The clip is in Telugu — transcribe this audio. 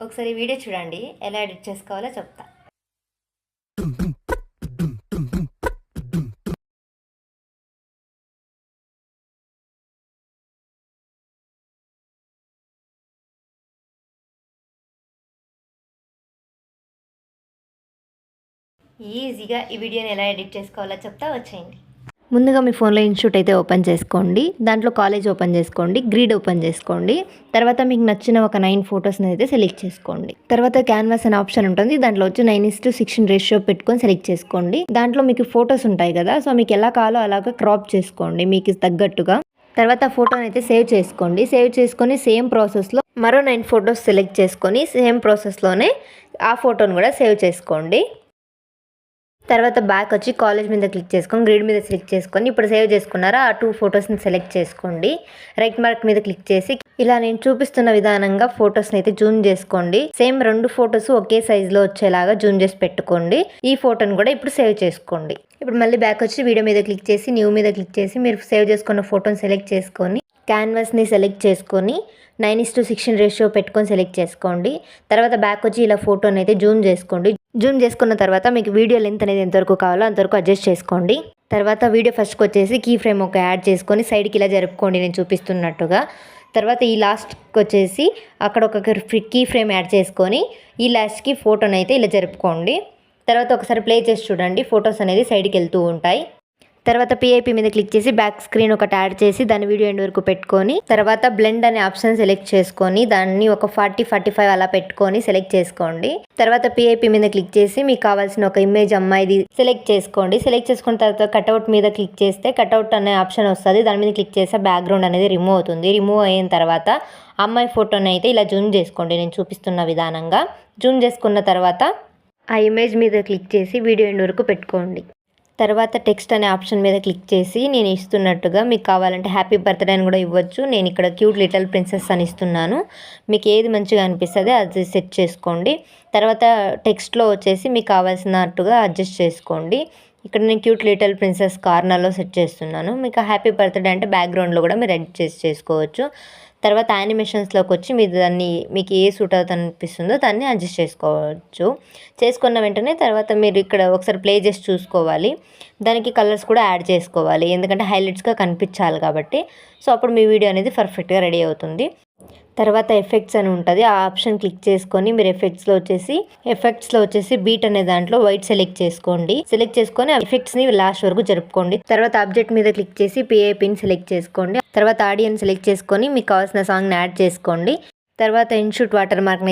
ఒకసారి ఈ వీడియో చూడండి, ఎలా ఎడిట్ చేసుకోవాలో చెప్తా. ఈజీగా ఈ వీడియోని ఎలా ఎడిట్ చేసుకోవాలో చెప్తా, వచ్చేయండి. ముందుగా మీ ఫోన్లో ఇన్స్టిట్యూట్ అయితే ఓపెన్ చేసుకోండి. దాంట్లో కాలేజ్ ఓపెన్ చేసుకోండి, గ్రిడ్ ఓపెన్ చేసుకోండి. తర్వాత మీకు నచ్చిన ఒక 9 ఫొటోస్ని అయితే సెలెక్ట్ చేసుకోండి. తర్వాత క్యాన్వాస్ అనే ఆప్షన్ ఉంటుంది, దాంట్లో వచ్చి 9:16 రేషియో పెట్టుకొని సెలెక్ట్ చేసుకోండి. దాంట్లో మీకు ఫొటోస్ ఉంటాయి కదా, సో మీకు ఎలా కావాలో అలాగా క్రాప్ చేసుకోండి మీకు తగ్గట్టుగా. తర్వాత ఫోటోని అయితే సేవ్ చేసుకోండి. సేవ్ చేసుకొని సేమ్ ప్రాసెస్లో మరో 9 ఫొటోస్ సెలెక్ట్ చేసుకొని సేమ్ ప్రాసెస్లోనే ఆ ఫోటోని కూడా సేవ్ చేసుకోండి. తర్వాత బ్యాక్ వచ్చి కాలేజ్ మీద క్లిక్ చేసుకొని గ్రిడ్ మీద క్లిక్ చేసుకొని ఇప్పుడు సేవ్ చేసుకున్నారా ఆ 2 ఫొటోస్ని సెలెక్ట్ చేసుకోండి. రైట్ మార్క్ మీద క్లిక్ చేసి ఇలా నేను చూపిస్తున్న విధానంగా ఫొటోస్ని అయితే జూమ్ చేసుకోండి. సేమ్ 2 ఫొటోస్ ఒకే సైజులో వచ్చేలాగా జూమ్ చేసి పెట్టుకోండి. ఈ ఫోటోని కూడా ఇప్పుడు సేవ్ చేసుకోండి. ఇప్పుడు మళ్ళీ బ్యాక్ వచ్చి వీడియో మీద క్లిక్ చేసి న్యూ మీద క్లిక్ చేసి మీరు సేవ్ చేసుకున్న ఫోటోని సెలెక్ట్ చేసుకొని క్యాన్వాస్ని సెలెక్ట్ చేసుకొని 9:16 రేషియో పెట్టుకొని సెలెక్ట్ చేసుకోండి. తర్వాత బ్యాక్ వచ్చి ఇలా ఫోటోని అయితే జూమ్ చేసుకోండి. జూమ్ చేసుకున్న తర్వాత మీకు వీడియో లెంత్ అనేది ఎంతవరకు కావాలో అంతవరకు అడ్జస్ట్ చేసుకోండి. తర్వాత వీడియో ఫస్ట్కి వచ్చేసి కీ ఫ్రేమ్ ఒక యాడ్ చేసుకొని సైడ్కి ఇలా జరుపుకోండి నేను చూపిస్తున్నట్టుగా. తర్వాత ఈ లాస్ట్కి వచ్చేసి అక్కడ ఒక కీ ఫ్రేమ్ యాడ్ చేసుకొని ఈ లాస్ట్కి ఫోటోని అయితే ఇలా జరుపుకోండి. తర్వాత ఒకసారి ప్లే చేసి చూడండి, ఫొటోస్ అనేది సైడ్కి వెళ్తూ ఉంటాయి. తర్వాత పిఐపి మీద క్లిక్ చేసి బ్యాక్ స్క్రీన్ ఒకటి యాడ్ చేసి దాని వీడియో ఎండ్ వరకు పెట్టుకొని తర్వాత బ్లెండ్ అనే ఆప్షన్ సెలెక్ట్ చేసుకొని దాన్ని ఒక 40-45 అలా పెట్టుకొని సెలెక్ట్ చేసుకోండి. తర్వాత పిఐపి మీద క్లిక్ చేసి మీకు కావాల్సిన ఒక ఇమేజ్ అమ్మాయిది సెలెక్ట్ చేసుకోండి. సెలెక్ట్ చేసుకున్న తర్వాత కట్అవుట్ మీద క్లిక్ చేస్తే కట్అవుట్ అనే ఆప్షన్ వస్తుంది, దాని మీద క్లిక్ చేస్తే బ్యాక్గ్రౌండ్ అనేది రిమూవ్ అవుతుంది. రిమూవ్ అయిన తర్వాత అమ్మాయి ఫోటోని అయితే ఇలా జూమ్ చేసుకోండి నేను చూపిస్తున్న విధానంగా. జూమ్ చేసుకున్న తర్వాత ఆ ఇమేజ్ మీద క్లిక్ చేసి వీడియో ఎండ్ వరకు పెట్టుకోండి. తర్వాత టెక్స్ట్ అనే ఆప్షన్ మీద క్లిక్ చేసి నేను ఇస్తున్నట్టుగా మీకు కావాలంటే హ్యాపీ బర్త్డే అని కూడా ఇవ్వచ్చు. నేను ఇక్కడ క్యూట్ లిటిల్ ప్రిన్సెస్ అని ఇస్తున్నాను. మీకు ఏది మంచిగా అనిపిస్తుంది అది సెట్ చేసుకోండి. తర్వాత టెక్స్ట్లో వచ్చేసి మీకు కావాల్సినట్టుగా అడ్జస్ట్ చేసుకోండి. ఇక్కడ నేను క్యూట్ లిటిల్ ప్రిన్సెస్ కార్నర్లో సెట్ చేస్తున్నాను. మీకు హ్యాపీ బర్త్డే అంటే బ్యాక్గ్రౌండ్లో కూడా మీరు అడ్జస్ట్ చేసుకోవచ్చు. తర్వాత యానిమేషన్స్లోకి వచ్చి మీరు దాన్ని మీకు ఏ సూట్ అవుతుంది అనిపిస్తుందో దాన్ని అడ్జస్ట్ చేసుకోవచ్చు. చేసుకున్న వెంటనే తర్వాత మీరు ఇక్కడ ఒకసారి ప్లే చేసి చూసుకోవాలి. దానికి కలర్స్ కూడా యాడ్ చేసుకోవాలి, ఎందుకంటే హైలైట్స్గా కనిపించాలి కాబట్టి. సో అప్పుడు మీ వీడియో అనేది పర్ఫెక్ట్గా రెడీ అవుతుంది. తర్వాత ఎఫెక్ట్స్ అని ఉంటుంది, ఆ ఆప్షన్ క్లిక్ చేసుకొని మీరు ఎఫెక్ట్స్లో వచ్చేసి బీట్ అనే దాంట్లో వైట్ సెలెక్ట్ చేసుకోండి. సెలెక్ట్ చేసుకొని ఆ ఎఫెక్ట్స్ని లాస్ట్ వరకు జరుపుకోండి. తర్వాత ఆబ్జెక్ట్ మీద క్లిక్ చేసి పిఐపిని సెలెక్ట్ చేసుకోండి. తర్వాత ఆడియన్స్ సెలెక్ట్ చేసుకొని మీకు కావాల్సిన సాంగ్ని యాడ్ చేసుకోండి. తర్వాత ఇన్షూట్ వాటర్ మార్క్ని